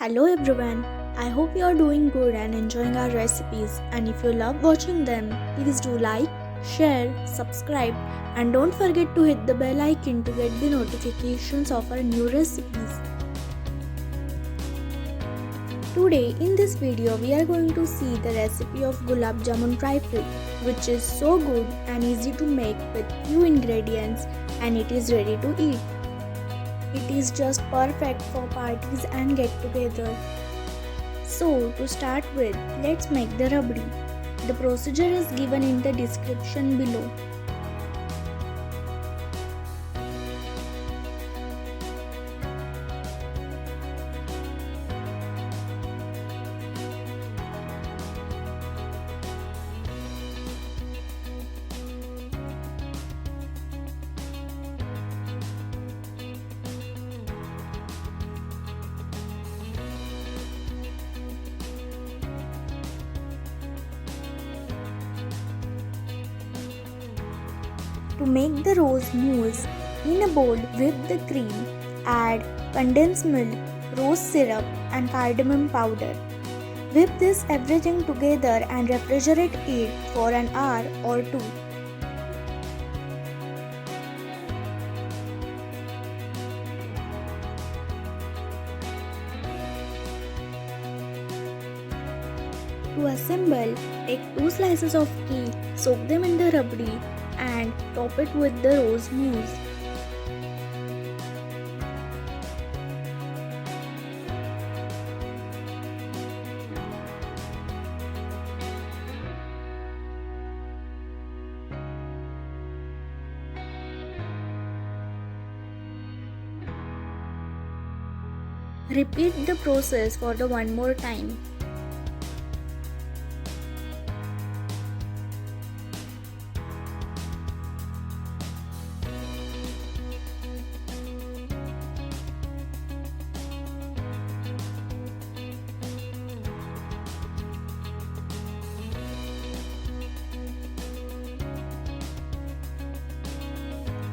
Hello everyone, I hope you are doing good and enjoying our recipes, and if you love watching them, please do like, share, subscribe and don't forget to hit the bell icon to get the notifications of our new recipes. Today in this video we are going to see the recipe of Gulab Jamun Trifle, which is so good and easy to make with few ingredients, and it is ready to eat. It is just perfect for parties and get-together. So to start with, let's make the rabdi. The procedure is given in the description below. To make the rose mousse, in a bowl whip the cream, add condensed milk, rose syrup and cardamom powder. Whip this everything together and refrigerate it for an hour or two. To assemble, take 2 slices of cake, soak them in the rabdi and top it with the rose mousse. Repeat the process for the one more time.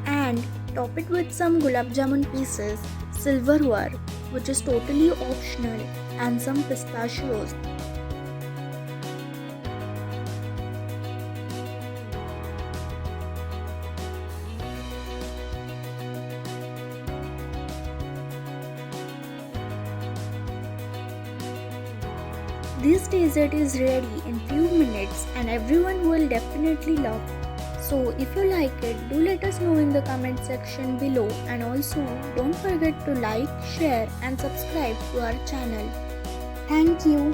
And top it with some Gulab Jamun pieces, silverware, which is totally optional, and some pistachios. This dessert is ready in few minutes and everyone will definitely love. So if you like it, do let us know in the comment section below, and also don't forget to like, share and subscribe to our channel. Thank you.